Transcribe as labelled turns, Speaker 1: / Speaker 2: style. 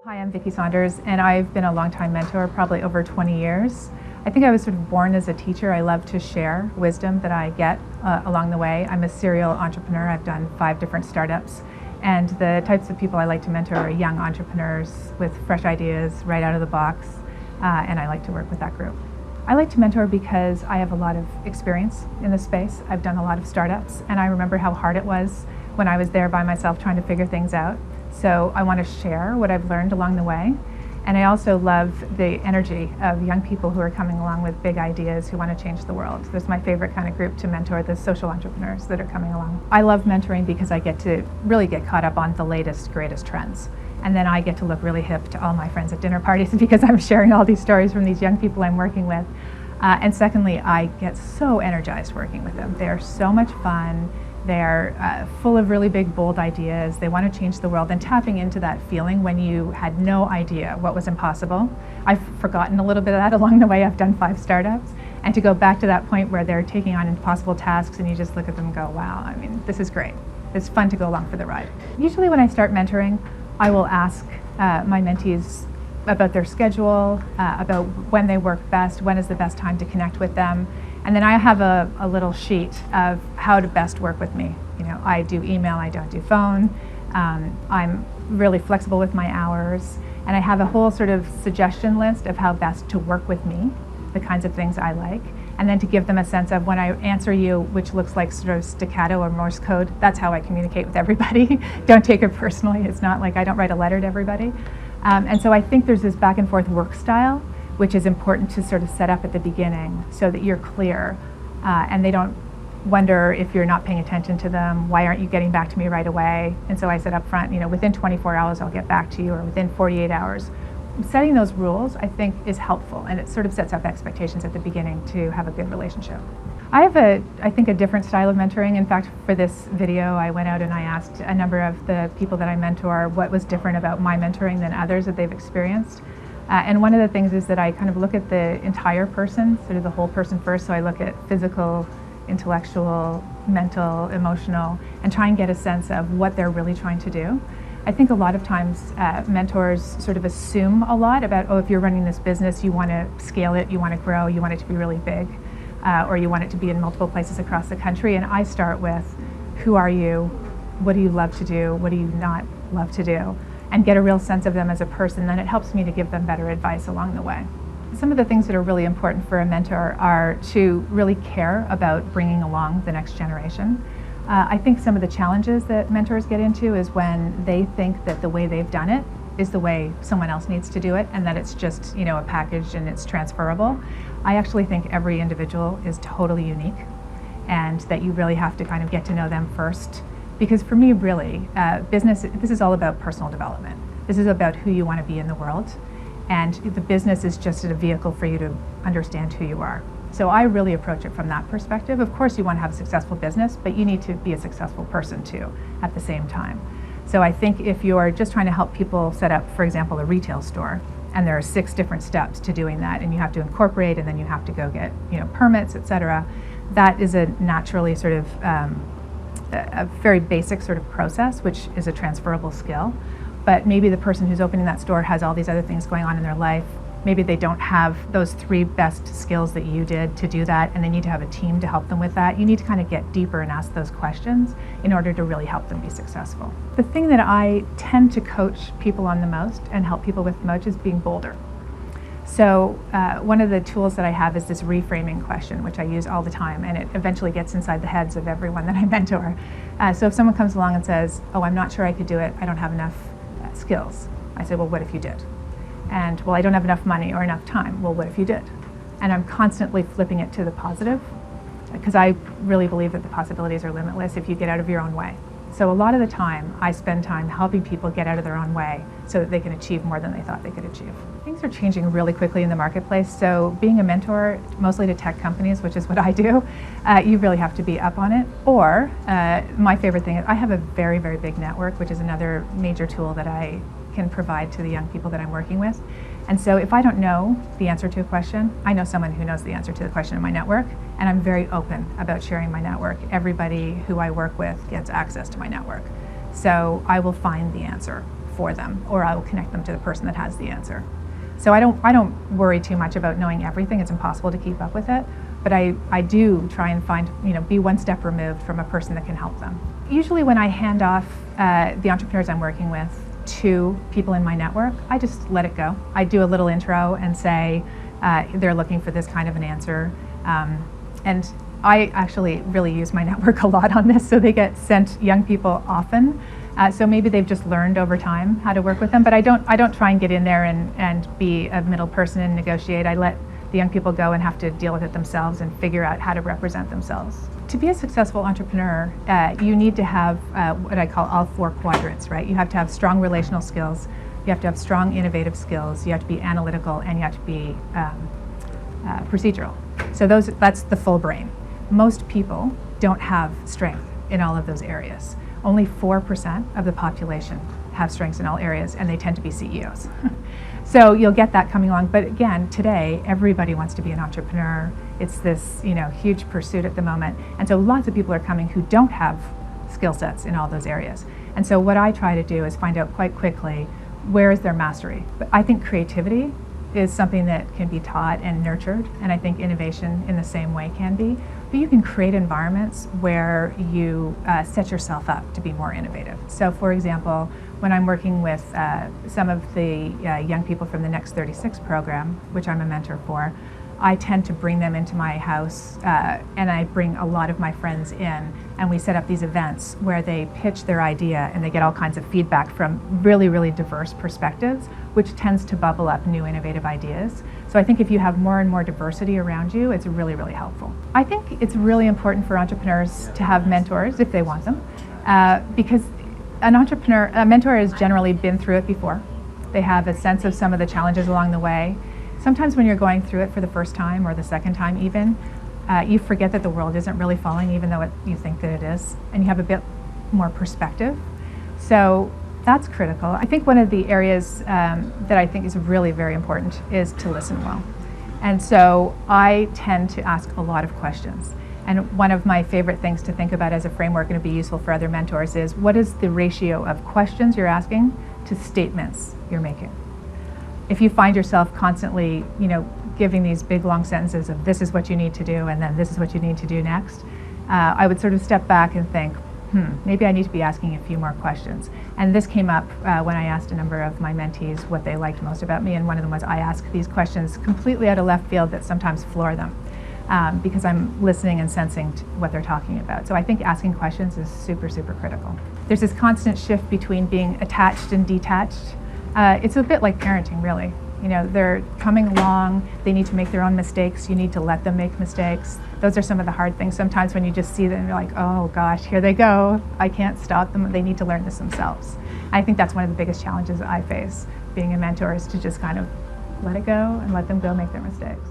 Speaker 1: Hi, I'm Vicki Saunders, and I've been a longtime mentor, probably over 20 years. I think I was sort of born as a teacher. I love to share wisdom that I get along the way. I'm a serial entrepreneur. I've done 5 different startups, and the types of people I like to mentor are young entrepreneurs with fresh ideas right out of the box, and I like to work with that group. I like to mentor because I have a lot of experience in this space. I've done a lot of startups, and I remember how hard it was when I was there by myself trying to figure things out. So I want to share what I've learned along the way. And I also love the energy of young people who are coming along with big ideas who want to change the world. That's my favorite kind of group to mentor, the social entrepreneurs that are coming along. I love mentoring because I get to really get caught up on the latest, greatest trends. And then I get to look really hip to all my friends at dinner parties because I'm sharing all these stories from these young people I'm working with. And secondly, I get so energized working with them. They're so much fun. They're full of really big, bold ideas. They want to change the world, and tapping into that feeling when you had no idea what was impossible. I've forgotten a little bit of that along the way. I've done 5 startups. And to go back to that point where they're taking on impossible tasks and you just look at them and go, wow, I mean, this is great. It's fun to go along for the ride. Usually when I start mentoring, I will ask my mentees about their schedule, about when they work best, when is the best time to connect with them. And then I have a little sheet of how to best work with me. You know, I do email, I don't do phone. I'm really flexible with my hours. And I have a whole sort of suggestion list of how best to work with me, the kinds of things I like. And then to give them a sense of when I answer you, which looks like sort of staccato or Morse code, that's how I communicate with everybody. Don't take it personally. It's not like I don't write a letter to everybody. And so I think there's this back and forth work style, which is important to sort of set up at the beginning so that you're clear and they don't wonder if you're not paying attention to them, why aren't you getting back to me right away? And so I said up front, you know, within 24 hours I'll get back to you, or within 48 hours. Setting those rules, I think, is helpful, and it sort of sets up expectations at the beginning to have a good relationship. I have I think, a different style of mentoring. In fact, for this video, I went out and I asked a number of the people that I mentor what was different about my mentoring than others that they've experienced. And one of the things is that I kind of look at the entire person, sort of the whole person first. So I look at physical, intellectual, mental, emotional, and try and get a sense of what they're really trying to do. I think a lot of times mentors sort of assume a lot about, oh, if you're running this business, you want to scale it, you want to grow, you want it to be really big, or you want it to be in multiple places across the country. And I start with, who are you? What do you love to do? What do you not love to do? And get a real sense of them as a person. Then it helps me to give them better advice along the way. Some of the things that are really important for a mentor are to really care about bringing along the next generation. I think some of the challenges that mentors get into is when they think that the way they've done it is the way someone else needs to do it, and that it's just, you know, a package and it's transferable. I actually think every individual is totally unique, and that you really have to kind of get to know them first. Because for me, really, this is all about personal development. This is about who you want to be in the world, and the business is just a vehicle for you to understand who you are. So I really approach it from that perspective. Of course, you want to have a successful business, but you need to be a successful person too at the same time. So I think if you're just trying to help people set up, for example, a retail store, and there are 6 different steps to doing that, and you have to incorporate, and then you have to go get, you know, permits, etc., that is a naturally sort of a very basic sort of process, which is a transferable skill. But maybe the person who's opening that store has all these other things going on in their life. Maybe they don't have those 3 best skills that you did to do that, and they need to have a team to help them with that. You need to kind of get deeper and ask those questions in order to really help them be successful. The thing that I tend to coach people on the most and help people with the most is being bolder. So one of the tools that I have is this reframing question, which I use all the time, and it eventually gets inside the heads of everyone that I mentor. So if someone comes along and says, oh, I'm not sure I could do it, I don't have enough skills. I say, well, what if you did? And, well, I don't have enough money or enough time. Well, what if you did? And I'm constantly flipping it to the positive, because I really believe that the possibilities are limitless if you get out of your own way. So a lot of the time, I spend time helping people get out of their own way so that they can achieve more than they thought they could achieve. Things are changing really quickly in the marketplace, so being a mentor, mostly to tech companies, which is what I do, you really have to be up on it. Or, my favorite thing is I have a very, very big network, which is another major tool that I can provide to the young people that I'm working with. And so if I don't know the answer to a question, I know someone who knows the answer to the question in my network, and I'm very open about sharing my network. Everybody who I work with gets access to my network. So I will find the answer for them, or I will connect them to the person that has the answer. So I don't worry too much about knowing everything. It's impossible to keep up with it. But I do try and find, be one step removed from a person that can help them. Usually when I hand off the entrepreneurs I'm working with to people in my network, I just let it go. I do a little intro and say they're looking for this kind of an answer. And I actually really use my network a lot on this, so they get sent young people often. So maybe they've just learned over time how to work with them, but I don't try and get in there and be a middle person and negotiate. I let the young people go and have to deal with it themselves and figure out how to represent themselves. To be a successful entrepreneur, you need to have what I call all 4 quadrants, right? You have to have strong relational skills, you have to have strong innovative skills, you have to be analytical, and you have to be procedural. So that's the full brain. Most people don't have strength in all of those areas. Only 4% of the population have strengths in all areas, and they tend to be CEOs. So you'll get that coming along. But again, today, everybody wants to be an entrepreneur. It's this huge pursuit at the moment. And so lots of people are coming who don't have skill sets in all those areas. And so what I try to do is find out quite quickly, where is their mastery? But I think creativity is something that can be taught and nurtured, and I think innovation in the same way can be. But you can create environments where you set yourself up to be more innovative. So for example, when I'm working with some of the young people from the Next 36 program, which I'm a mentor for, I tend to bring them into my house and I bring a lot of my friends in, and we set up these events where they pitch their idea and they get all kinds of feedback from really, really diverse perspectives, which tends to bubble up new innovative ideas. So I think if you have more and more diversity around you, it's really, really helpful. I think it's really important for entrepreneurs to have mentors if they want them, because a mentor has generally been through it before. They have a sense of some of the challenges along the way. Sometimes when you're going through it for the first time or the second time even, you forget that the world isn't really falling, even though you think that it is, and you have a bit more perspective. So that's critical. I think one of the areas that I think is really very important is to listen well. And so I tend to ask a lot of questions. And one of my favorite things to think about as a framework, and to be useful for other mentors, is what is the ratio of questions you're asking to statements you're making? If you find yourself constantly, giving these big long sentences of this is what you need to do and then this is what you need to do next, I would sort of step back and think, maybe I need to be asking a few more questions. And this came up when I asked a number of my mentees what they liked most about me, and one of them was I ask these questions completely out of left field that sometimes floor them, because I'm listening and sensing what they're talking about. So I think asking questions is super, super critical. There's this constant shift between being attached and detached. It's a bit like parenting, really. They're coming along, they need to make their own mistakes, you need to let them make mistakes. Those are some of the hard things. Sometimes when you just see them, you're like, oh gosh, here they go, I can't stop them, they need to learn this themselves. I think that's one of the biggest challenges I face being a mentor, is to just kind of let it go and let them go make their mistakes.